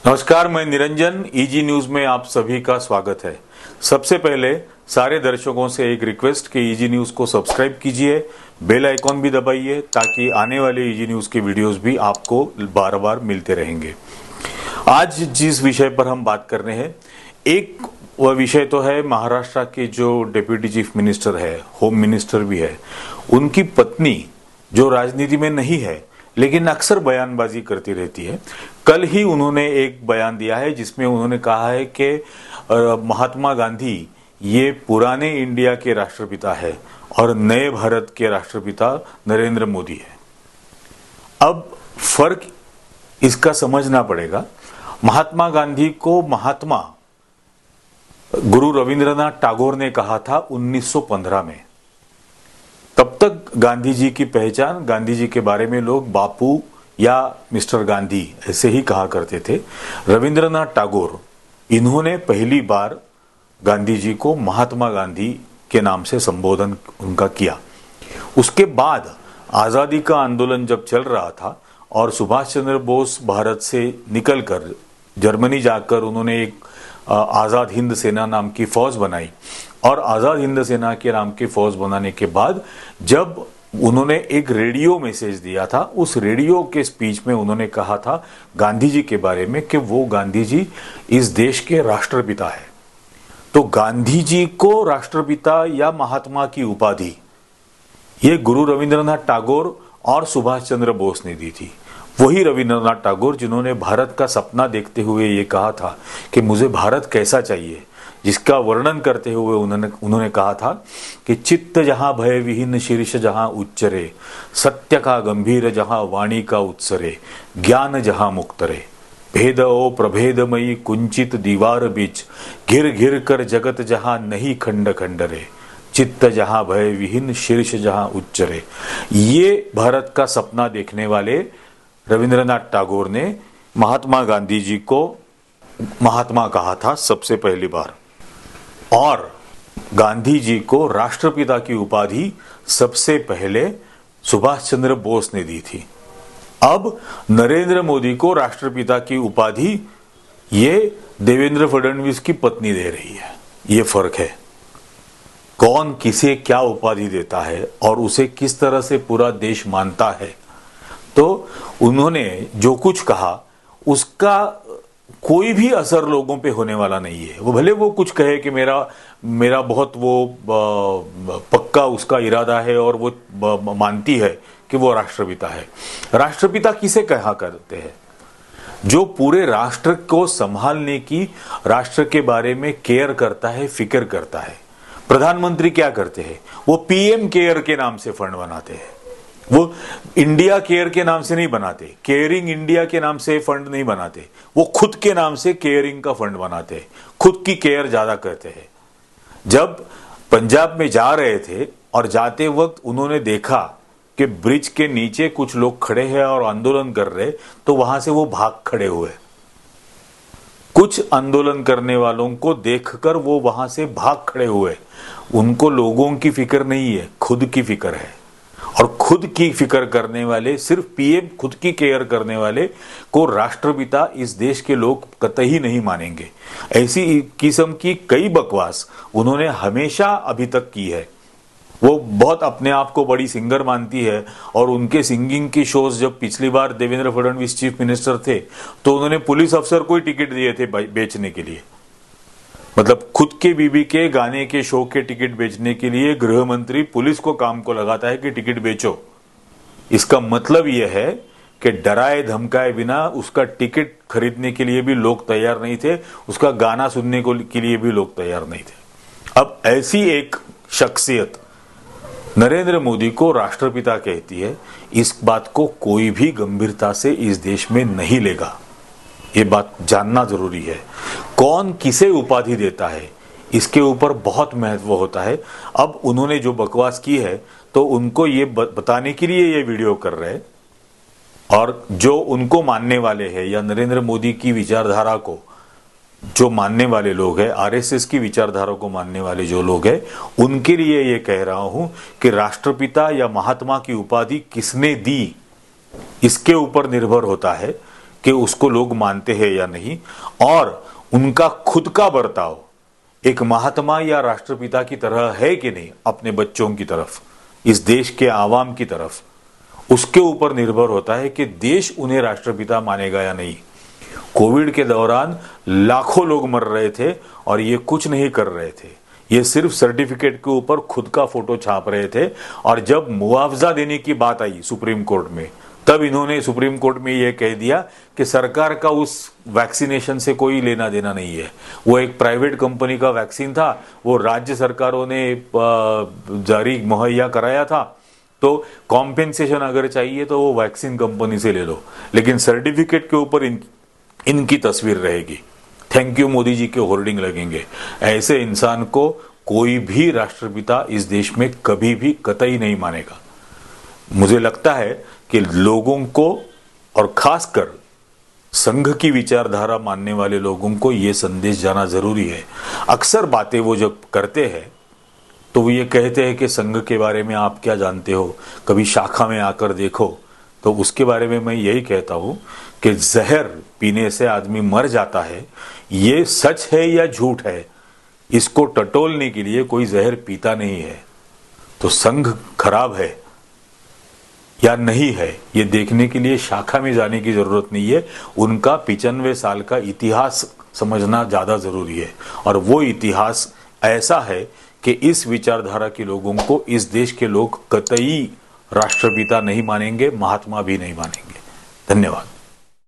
नमस्कार, मैं Niranjan. Easy news में आप सभी का स्वागत है। सबसे पहले सारे दर्शकों से एक रिक्वेस्ट कि ईजी न्यूज को सब्सक्राइब कीजिए, बेल आइकॉन भी दबाइए ताकि आने वाले ईजी न्यूज के वीडियोस भी आपको बार बार मिलते रहेंगे। आज जिस विषय पर हम बात कर रहे हैं, एक वह विषय तो है महाराष्ट्र के जो डिप्यूटी चीफ मिनिस्टर है, होम मिनिस्टर भी है, उनकी पत्नी जो राजनीति में नहीं है लेकिन अक्सर बयानबाजी करती रहती है। कल ही उन्होंने एक बयान दिया है जिसमें उन्होंने कहा है कि महात्मा गांधी ये पुराने इंडिया के राष्ट्रपिता है और नए भारत के राष्ट्रपिता नरेंद्र मोदी है। अब फर्क इसका समझना पड़ेगा। महात्मा गांधी को महात्मा गुरु रविंद्रनाथ टैगोर ने कहा था 1915 में। तब तक गांधी जी की पहचान, गांधी जी के बारे में लोग बापू या मिस्टर गांधी ऐसे ही कहा करते थे। रविंद्रनाथ टैगोर, इन्होंने पहली बार गांधी जी को महात्मा गांधी के नाम से संबोधन उनका किया। उसके बाद आजादी का आंदोलन जब चल रहा था और सुभाष चंद्र बोस भारत से निकलकर जर्मनी जाकर उन्होंने एक आजाद हिंद सेना नाम की फौज बनाई और आजाद हिंद सेना के नाम की फौज बनाने के बाद जब उन्होंने एक रेडियो मैसेज दिया था, उस रेडियो के स्पीच में उन्होंने कहा था गांधी जी के बारे में कि वो गांधी जी इस देश के राष्ट्रपिता है। तो गांधी जी को राष्ट्रपिता या महात्मा की उपाधि ये गुरु रविंद्रनाथ टैगोर और सुभाष चंद्र बोस ने दी थी। वही रविंद्रनाथ टैगोर जिन्होंने भारत का सपना देखते हुए ये कहा था कि मुझे भारत कैसा चाहिए, जिसका वर्णन करते हुए उन्होंने कहा था कि चित्त जहां भय विहीन शीर्ष जहां उच्चरे, सत्य का गंभीर जहां वाणी का उत्सरे, ज्ञान जहां मुक्तरे, भेद ओ प्रभेदमयी कुंचित दीवार बीच, घिर घिर कर जगत जहां नहीं खंड खंडरे, चित्त जहां भय विहीन शीर्ष जहां उच्चरे। ये भारत का सपना देखने वाले रविंद्रनाथ टैगोर ने महात्मा गांधी जी को महात्मा कहा था सबसे पहली बार, और गांधी जी को राष्ट्रपिता की उपाधि सबसे पहले सुभाष चंद्र बोस ने दी थी। अब नरेंद्र मोदी को राष्ट्रपिता की उपाधि ये देवेंद्र फडणवीस की पत्नी दे रही है। ये फर्क है, कौन किसे क्या उपाधि देता है और उसे किस तरह से पूरा देश मानता है। तो उन्होंने जो कुछ कहा उसका कोई भी असर लोगों पे होने वाला नहीं है। वो भले वो कुछ कहे कि मेरा बहुत वो पक्का उसका इरादा है और वो मानती है कि वो राष्ट्रपिता है। राष्ट्रपिता किसे कहा करते हैं? जो पूरे राष्ट्र को संभालने की, राष्ट्र के बारे में केयर करता है, फिक्र करता है। प्रधानमंत्री क्या करते हैं? वो पीएम केयर के नाम से फंड बनाते हैं। वो इंडिया केयर के नाम से नहीं बनाते, केयरिंग इंडिया के नाम से फंड नहीं बनाते, वो खुद के नाम से केयरिंग का फंड बनाते हैं, खुद की केयर ज्यादा करते हैं। जब पंजाब में जा रहे थे और जाते वक्त उन्होंने देखा कि ब्रिज के नीचे कुछ लोग खड़े हैं और आंदोलन कर रहे, तो वहां से वो भाग खड़े हुए। कुछ आंदोलन करने वालों को देखकर वो वहां से भाग खड़े हुए। उनको लोगों की फिक्र नहीं है, खुद की फिक्र है। और खुद की फिक्र करने वाले, सिर्फ पीएम खुद की केयर करने वाले को राष्ट्रपिता इस देश के लोग कतई नहीं मानेंगे। ऐसी किस्म की कई बकवास उन्होंने हमेशा अभी तक की है। वो बहुत अपने आप को बड़ी सिंगर मानती है और उनके सिंगिंग की शोज जब पिछली बार देवेंद्र फडणवीस चीफ मिनिस्टर थे तो उन्होंने पुलिस अफसर को ही टिकट दिए थे बेचने के लिए। मतलब खुद के बीबी के गाने के शो के टिकट बेचने के लिए गृह मंत्री पुलिस को काम को लगाता है कि टिकट बेचो। इसका मतलब यह है कि डराए धमकाए बिना उसका टिकट खरीदने के लिए भी लोग तैयार नहीं थे, उसका गाना सुनने के लिए भी लोग तैयार नहीं थे। अब ऐसी एक शख्सियत नरेंद्र मोदी को राष्ट्रपिता कहती है, इस बात को कोई भी गंभीरता से इस देश में नहीं लेगा। ये बात जानना जरूरी है। कौन किसे उपाधि देता है इसके ऊपर बहुत महत्व होता है। अब उन्होंने जो बकवास की है तो उनको ये बताने के लिए ये वीडियो कर रहे हैं, और जो उनको मानने वाले हैं या नरेंद्र मोदी की विचारधारा को जो मानने वाले लोग हैं, आरएसएस की विचारधारा को मानने वाले जो लोग हैं, उनके लिए ये कह रहा हूं कि राष्ट्रपिता या महात्मा की उपाधि किसने दी इसके ऊपर निर्भर होता है कि उसको लोग मानते हैं या नहीं, और उनका खुद का बर्ताव एक महात्मा या राष्ट्रपिता की तरह है कि नहीं अपने बच्चों की तरफ, इस देश के आवाम की तरफ, उसके ऊपर निर्भर होता है कि देश उन्हें राष्ट्रपिता मानेगा या नहीं। कोविड के दौरान लाखों लोग मर रहे थे और ये कुछ नहीं कर रहे थे, ये सिर्फ सर्टिफिकेट के ऊपर खुद का फोटो छाप रहे थे। और जब मुआवजा देने की बात आई सुप्रीम कोर्ट में, तब इन्होंने सुप्रीम कोर्ट में यह कह दिया कि सरकार का उस वैक्सीनेशन से कोई लेना देना नहीं है, वो एक प्राइवेट कंपनी का वैक्सीन था, वो राज्य सरकारों ने जारी मुहैया कराया था, तो कॉम्पेंसेशन अगर चाहिए तो वो वैक्सीन कंपनी से ले लो, लेकिन सर्टिफिकेट के ऊपर इनकी तस्वीर रहेगी, थैंक यू मोदी जी के होर्डिंग लगेंगे। ऐसे इंसान को कोई भी राष्ट्रपिता इस देश में कभी भी कतई नहीं मानेगा। मुझे लगता है कि लोगों को, और खासकर संघ की विचारधारा मानने वाले लोगों को यह संदेश जाना जरूरी है। अक्सर बातें वो जब करते हैं तो वो ये कहते हैं कि संघ के बारे में आप क्या जानते हो, कभी शाखा में आकर देखो। तो उसके बारे में मैं यही कहता हूं कि जहर पीने से आदमी मर जाता है, ये सच है या झूठ है, इसको टटोलने के लिए कोई जहर पीता नहीं है। तो संघ खराब है या नहीं है, ये देखने के लिए शाखा में जाने की जरूरत नहीं है, उनका 95 साल का इतिहास समझना ज्यादा जरूरी है। और वो इतिहास ऐसा है कि इस विचारधारा के लोगों को इस देश के लोग कतई राष्ट्रपिता नहीं मानेंगे, महात्मा भी नहीं मानेंगे। धन्यवाद।